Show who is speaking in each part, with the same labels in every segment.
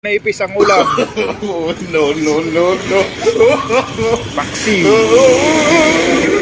Speaker 1: Naipis ang ulam.
Speaker 2: Oh, no, no, no, no.
Speaker 1: Paksi. Oh.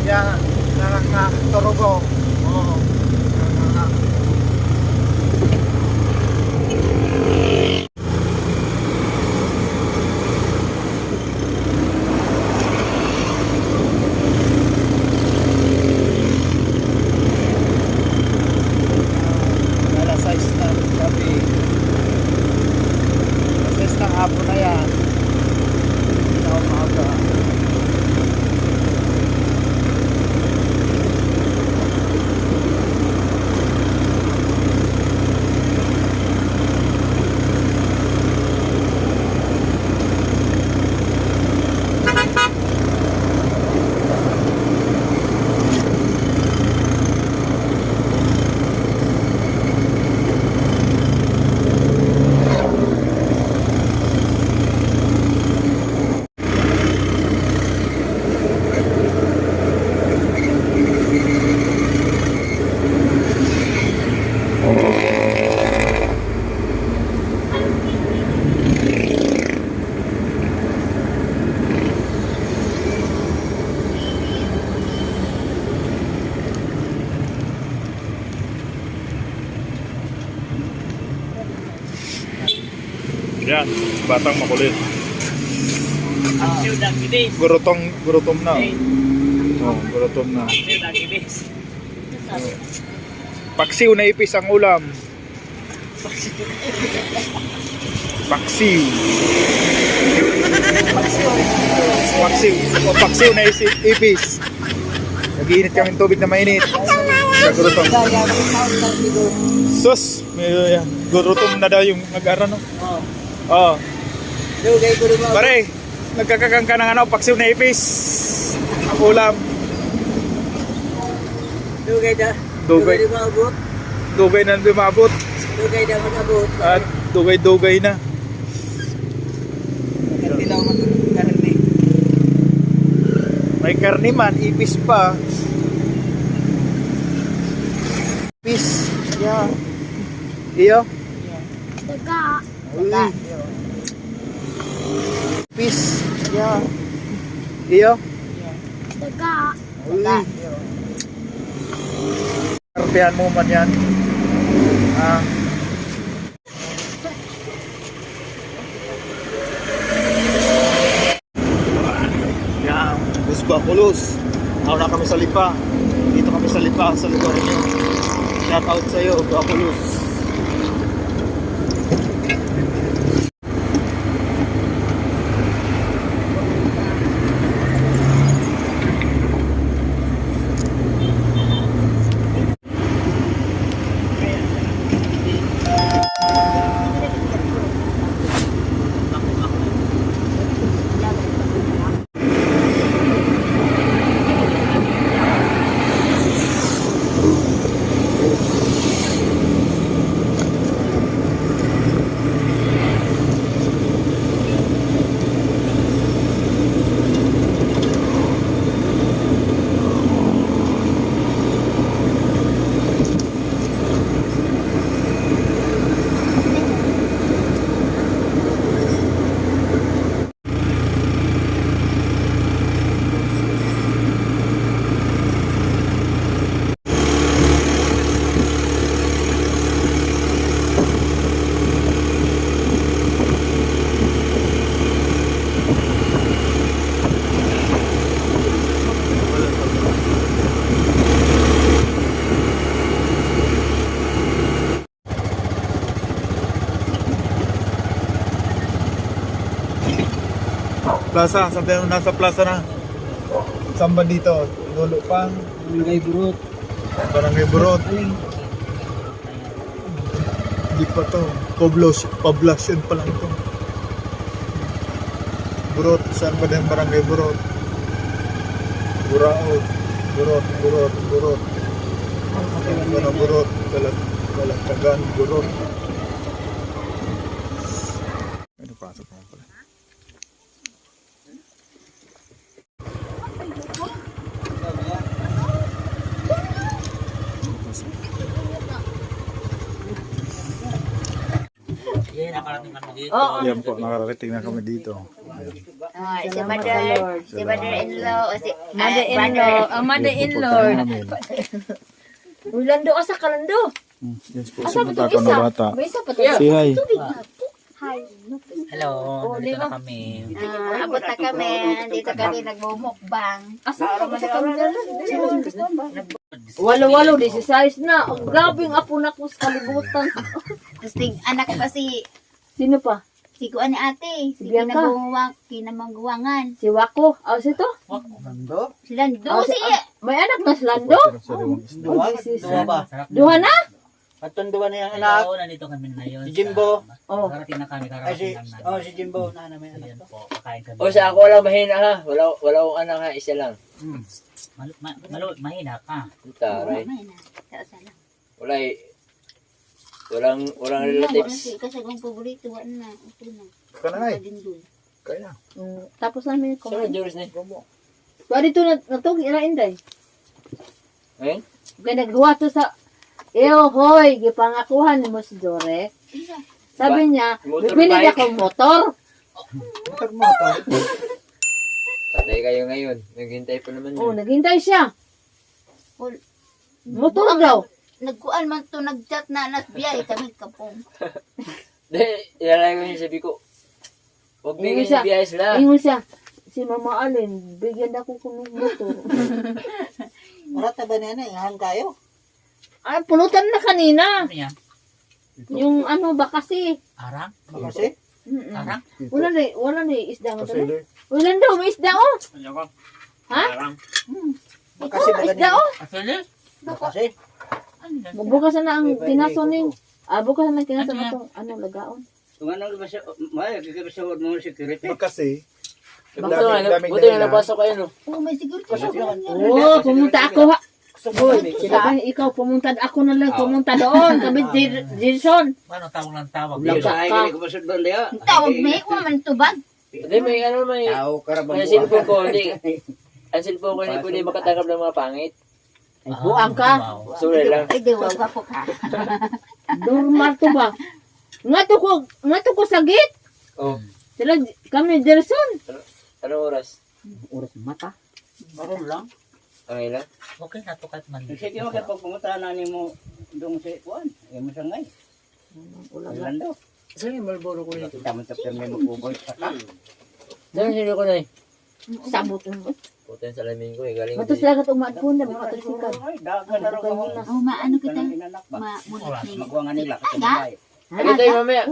Speaker 1: Yan, nakakaturugo. Oo. Alas 6 na gabi. Alas 6 na hapon na yan. Hindi na umaga. Yan, batang makulit. Gurutom na. Oh, gurutom na. Paksiw na ipis ang ulam. Paksiw. Paksiw. O paksiw na ipis. Nag-iinit kami tubig na mainit. Gurutom. Sus, gurutom na daw yung nag-ara, no? Oh. Pare, nagkakakang ka ng paksiw na ipis. Ang ulam.
Speaker 3: Dugay na mabot.
Speaker 1: Dugay na lumabot.
Speaker 3: Dugay na mabot.
Speaker 1: At dugay na.
Speaker 3: Kantilaw man karne.
Speaker 1: May karni man, ipis pa. Ipis. Yeah. Iyo?
Speaker 4: Daga.
Speaker 1: Uy. Ipis. Yeah. Iyo?
Speaker 4: Daga.
Speaker 1: Uy. Karpihan mo man yan. Ah. Yan. Busba Kulos. Nauna kami sa Lipa. Dito kami sa Lipa, sa lugar niyo. Shout out sa iyo, Bakulos. Plaza, sabi mo nasa plaza na. Saan ba dito? Dulo pang
Speaker 3: Barangay Burot.
Speaker 1: Barangay Burot. Hindi pa to. Poblasyon pa lang to. Burot, saan ba din Barangay Burot? Buraot. Burot. Saan ba na Burot? Kalatagan, Burot. Ano pasok mo pala? Yan po, nakarating na kami dito.
Speaker 5: Si mother-in-law, o si
Speaker 6: Mother-in-law. Ulando ka sa kalando.
Speaker 1: Yes po, sumunta ko na bata.
Speaker 6: May isa pa to.
Speaker 1: Say hi.
Speaker 4: Hi.
Speaker 7: Hello, nandito na kami.
Speaker 5: abot na kami. Dito kami nagmumukbang.
Speaker 6: Asa ka ba sa kalando? Walo-walo, 16 na. Ang grabing apo na ko sa kalibutan.
Speaker 5: Tapos anak pa si
Speaker 6: Sino pa?
Speaker 5: Kuan ni ate. Si
Speaker 6: Bianca.
Speaker 5: kinamangguwangan.
Speaker 6: Si Wako. Si to?
Speaker 5: Si Lando.
Speaker 6: Oh,
Speaker 5: Si
Speaker 6: may anak na si Lando?
Speaker 3: Duwa ba?
Speaker 6: Duha na?
Speaker 3: Atong duwa na yung anak.
Speaker 7: Hello, nandito kami ngayon.
Speaker 3: Si Jimbo.
Speaker 6: Oh.
Speaker 7: Karating na kami,
Speaker 3: Ay, si,
Speaker 7: karating lang
Speaker 3: oh,
Speaker 7: namin.
Speaker 3: si Jimbo. Na may anak
Speaker 7: Ayan
Speaker 3: to.
Speaker 7: po, kakain kami.
Speaker 8: O sa ako lang mahina ha. Wala akong anak ha. Isa lang.
Speaker 7: Mahina ka.
Speaker 8: Taray.
Speaker 5: Sana.
Speaker 8: Walang relatives.
Speaker 5: Kasi kung paborito, wala na. Ito na.
Speaker 1: Kanay.
Speaker 5: Dindoy.
Speaker 1: Kaya.
Speaker 6: Tapos namin
Speaker 8: Sino
Speaker 6: kumain.
Speaker 8: Joris na?
Speaker 6: Kaya dito na to, kinain day.
Speaker 8: Ngayon?
Speaker 6: Kaya nagluwa to sa... hoy, gipangakuhan ni mo si Jore. Sabi niya,
Speaker 8: Motorbike.
Speaker 6: bibili niya akong motor.
Speaker 8: Patay kayo ngayon. Naghintay pa naman
Speaker 6: Oh,
Speaker 8: yun.
Speaker 6: naghintay siya.
Speaker 5: Well,
Speaker 6: Motor daw.
Speaker 5: Nagkuan man to, nagchat na alas biyay kami kapong.
Speaker 8: Di, ilalay ko yung sabi ko. Huwag bigyan
Speaker 6: Ingon siya.
Speaker 8: si Biyay sila.
Speaker 6: Ingon siya, si Mama Allen, bigyan ako kung motor.
Speaker 3: Marata ba niya na? Hang kayo?
Speaker 6: Ay, pulutan na kanina.
Speaker 7: Ano yan?
Speaker 6: Yung ano ba kasi?
Speaker 7: Arang?
Speaker 3: Kasi?
Speaker 7: Arang?
Speaker 6: Wala na isda nga
Speaker 1: Kasi
Speaker 6: doon. Wala daw, may isda oh. Ha?
Speaker 7: Arang?
Speaker 3: Kasi ba
Speaker 6: Isda
Speaker 3: ganyan?
Speaker 6: oh.
Speaker 7: Asili?
Speaker 3: Kasi?
Speaker 7: Ano yan?
Speaker 6: Bukas na ang tinason ni. Bukas na ang tinason na itong lagaon.
Speaker 3: Kung ano ba siya, may kikipasawad mo security.
Speaker 1: Kasi,
Speaker 8: Bakit nga,
Speaker 1: daming
Speaker 8: buti nga
Speaker 1: dahilan.
Speaker 8: napasok kayo no.
Speaker 5: Oh, may siguro ka
Speaker 6: Oo, pumunta ako ha. Sila ikaw, pumunta ako na lang, pumunta doon. Sabi, Jason.
Speaker 7: Ano tawag lang tawag?
Speaker 5: Tawag may man tubag.
Speaker 8: Hindi, may ano may... May cellphone ko, hindi. Ang cellphone ko hindi pwede makatanggap ng mga pangit.
Speaker 6: Ay, buang ka.
Speaker 7: Wow.
Speaker 8: Sorry lang.
Speaker 5: Ay, di wag ako ka.
Speaker 6: Normal to ba? Nga to ko sagit.
Speaker 8: Oh,
Speaker 6: Sila, kami, Jason.
Speaker 8: anong oras?
Speaker 6: Oras mata.
Speaker 3: Maroon lang.
Speaker 8: Ang ilan?
Speaker 7: Okay na to kahit mali.
Speaker 3: Sige mo kaya pag pumunta na ni mo doon si Juan. Ay mo siya ngay. Orlando.
Speaker 8: Saan yung Marlboro ko nito?
Speaker 3: Tama sa perme magbuboy sa ka.
Speaker 8: Saan yung sino ko na eh?
Speaker 6: Sabot mo.
Speaker 8: Puta yung salamin ko eh. Galing
Speaker 6: Matos lagat umadpon na mga tricycle.
Speaker 3: Ay, dagan na rin ako.
Speaker 5: Oh, maano kita?
Speaker 3: Inanak ba?
Speaker 5: Mamulit nila.
Speaker 3: Magwangan nila kasi mabay.
Speaker 8: Ano tayo mamaya?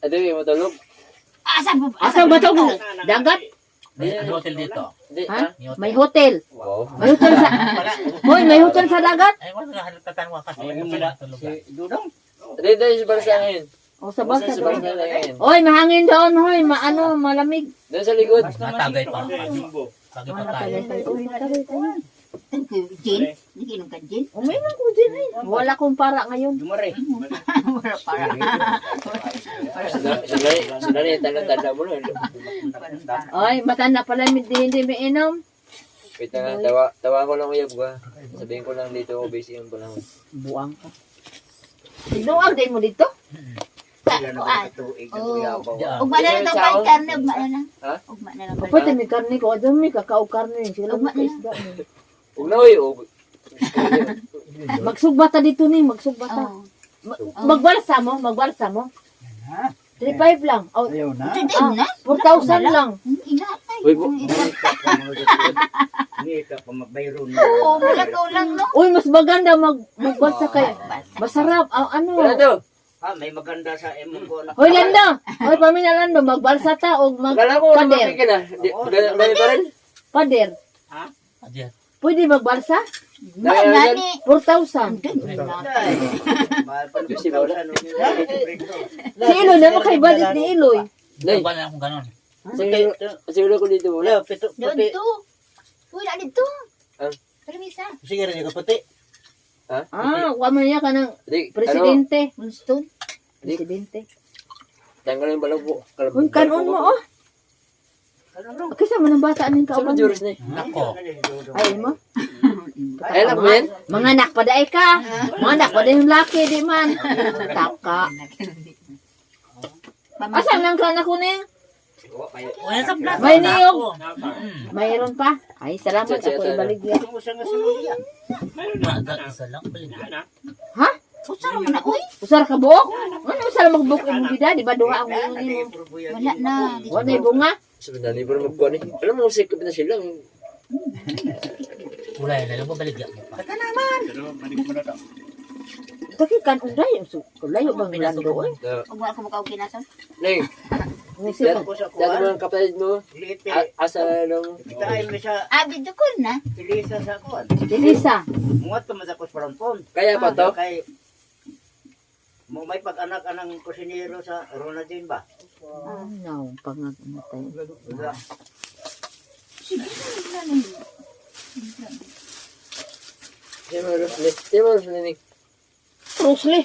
Speaker 8: Ano yung matulog?
Speaker 6: Asa ba to? Dagat?
Speaker 7: May hotel dito.
Speaker 8: Hindi,
Speaker 6: Ha?
Speaker 8: ha?
Speaker 6: May hotel.
Speaker 8: Wow.
Speaker 6: May hotel sa... Hoy, may hotel sa dagat.
Speaker 7: Ay, wala na tatanwa kasi.
Speaker 3: Ay,
Speaker 7: Ano
Speaker 3: yung
Speaker 7: sila
Speaker 3: mula
Speaker 7: tulog?
Speaker 3: si Dudong.
Speaker 8: Hindi, dahil sa barsa ngayon.
Speaker 6: O sa basa
Speaker 8: Sa barsa
Speaker 6: doon.
Speaker 8: na ngayon.
Speaker 6: Hoy, mahangin doon, hoy. Malamig.
Speaker 8: Doon sa likod.
Speaker 7: Matagay pa. Tagay pa tayo.
Speaker 6: Uy, tagay tayo.
Speaker 5: Gin? Naginom ka gin?
Speaker 6: Uminom ko dyan eh. Wala kong para ngayon.
Speaker 3: Dumare.
Speaker 5: Wala para.
Speaker 8: Sandali, tanda mo na.
Speaker 6: Ay, matanda pala, hindi may inom.
Speaker 8: Wait na nga, tawa ko lang uyab ka. Sabihin ko lang dito ako busy yung panahon.
Speaker 6: Buang ka. Sinuag din mo dito?
Speaker 5: Kuan.
Speaker 3: Oh.
Speaker 5: Ugma na lang ito pa karne. Ugma na lang.
Speaker 8: Ha?
Speaker 5: Ugma na lang.
Speaker 6: Pwede may karne ko. Adun may kakao karne. Sila
Speaker 5: Ugma
Speaker 6: mo
Speaker 5: na.
Speaker 6: isda.
Speaker 8: Huwag na uy.
Speaker 6: Magsugbata dito ni, magsugbata.
Speaker 5: Oh.
Speaker 6: Magbalsa mo. 3.5 lang. Oh,
Speaker 3: Ayaw na.
Speaker 5: Hindi
Speaker 6: ah,
Speaker 5: na.
Speaker 6: 4,000 lang.
Speaker 5: Inatay.
Speaker 8: Uy, po.
Speaker 3: Hindi ka pa magbayro na.
Speaker 5: Oo, malakaw lang, no?
Speaker 6: Uy, mas maganda magbalsa kaya. Masarap. Ano?
Speaker 8: Wala to.
Speaker 3: may maganda sa emong ko.
Speaker 6: Hoy, Lando! Hoy, pamina Lando, magbalsa ta o
Speaker 8: Kala ko
Speaker 6: magpader.
Speaker 8: lumaki ka na. Ganito rin?
Speaker 6: Pader.
Speaker 7: Ayan.
Speaker 6: Pwede magbalsa?
Speaker 8: Dahil
Speaker 5: Nani.
Speaker 6: 4,000.
Speaker 3: Mahal pa
Speaker 8: Yung si Lola.
Speaker 6: Si Iloy, naman kay budget ni Iloy.
Speaker 8: Nay,
Speaker 7: Ba na akong ganon.
Speaker 8: siguro ko dito muna.
Speaker 5: Doon to. Uy, na dito.
Speaker 8: Ah.
Speaker 5: Permisa.
Speaker 3: Sige rin yung kapati.
Speaker 6: Wama niya ka ng
Speaker 8: Di, ano,
Speaker 6: presidente.
Speaker 5: Winston.
Speaker 6: Presidente.
Speaker 8: tanggal yung balabo.
Speaker 6: Uy, kanon mo, oh. Kisa man ang bata ning
Speaker 8: Saan
Speaker 6: kauban.
Speaker 8: mo juris na
Speaker 7: Ako.
Speaker 6: Ay mo.
Speaker 8: Ay, anak mo yan?
Speaker 6: Mga anak pa daay ka. Mga anak pa daay yung laki, di man. Taka. Asan nang ka na kuning?
Speaker 7: Wala sa vlog.
Speaker 6: May niyog.
Speaker 7: Ako.
Speaker 6: Mayroon pa. Ay, salamat ako ibaligya.
Speaker 7: Isa lang. Balik.
Speaker 6: Ha?
Speaker 5: Usara mo na, uy.
Speaker 6: Usar ka buok? Ano usar magbuk imong gida? Di ba duha ang unin mo?
Speaker 5: Wala na.
Speaker 6: Wala na bunga.
Speaker 8: Sabi na, hindi pa naman magkuhan eh. Alam mo, sikap na sila.
Speaker 7: Wala yun. Alam mo, baligya mo pa.
Speaker 6: Taki kan uday. Layo bang Lando?
Speaker 8: Na,
Speaker 5: Huwag mo ako makaw kinason.
Speaker 8: Neng,
Speaker 6: Ngisip
Speaker 8: dati mo ang kapatid mo, asa nung,
Speaker 3: Kita mo siya.
Speaker 5: Abi, dukol na.
Speaker 3: Pilisa sa kuwan.
Speaker 6: Elisa.
Speaker 3: Mungat ka masakos parampon.
Speaker 8: kaya pa to?
Speaker 3: Kay mo may pag-anak anang kusinero sa Ronaldin ba?
Speaker 6: No, pangamatay.
Speaker 3: Wala.
Speaker 8: Sino mo, Rosli? Sino mo, Rosli?
Speaker 6: Rosli.